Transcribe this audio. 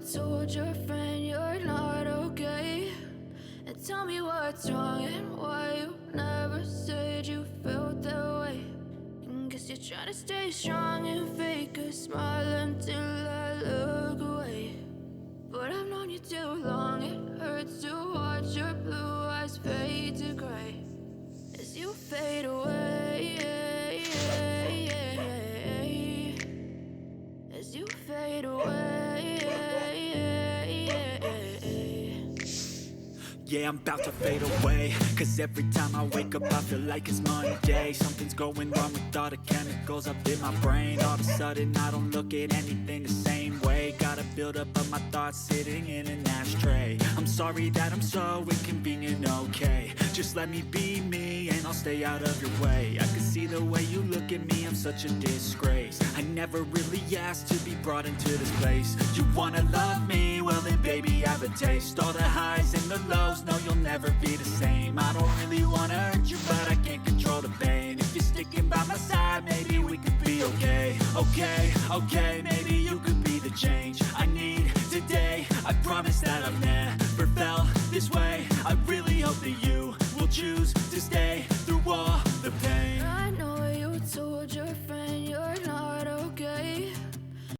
told your friend you're not okay? And tell me what's wrong and why you never said you felt that way. And guess you're trying to stay strong and fake a smile until I look away. But I've known you too long, it hurts to watch your blue eyes fade to gray as you fade away, as you fade away. Yeah, I'm about to fade away, cause every time I wake up I feel like it's Monday. Something's going wrong with all the chemicals up in my brain. All of a sudden I don't look at anything the same way. Gotta build up of my thoughts sitting in an ashtray. I'm sorry that I'm so inconvenient, okay? Just let me be me and I'll stay out of your way. I can see the way you look at me, I'm such a disgrace. I never really asked to be brought into this place. You wanna love me? Well then baby have a taste. All the highs and the lows, no you'll never be the same. I don't really wanna hurt you but I can't control the pain. If you're sticking by my side maybe we could be okay. Okay, maybe you could be the change.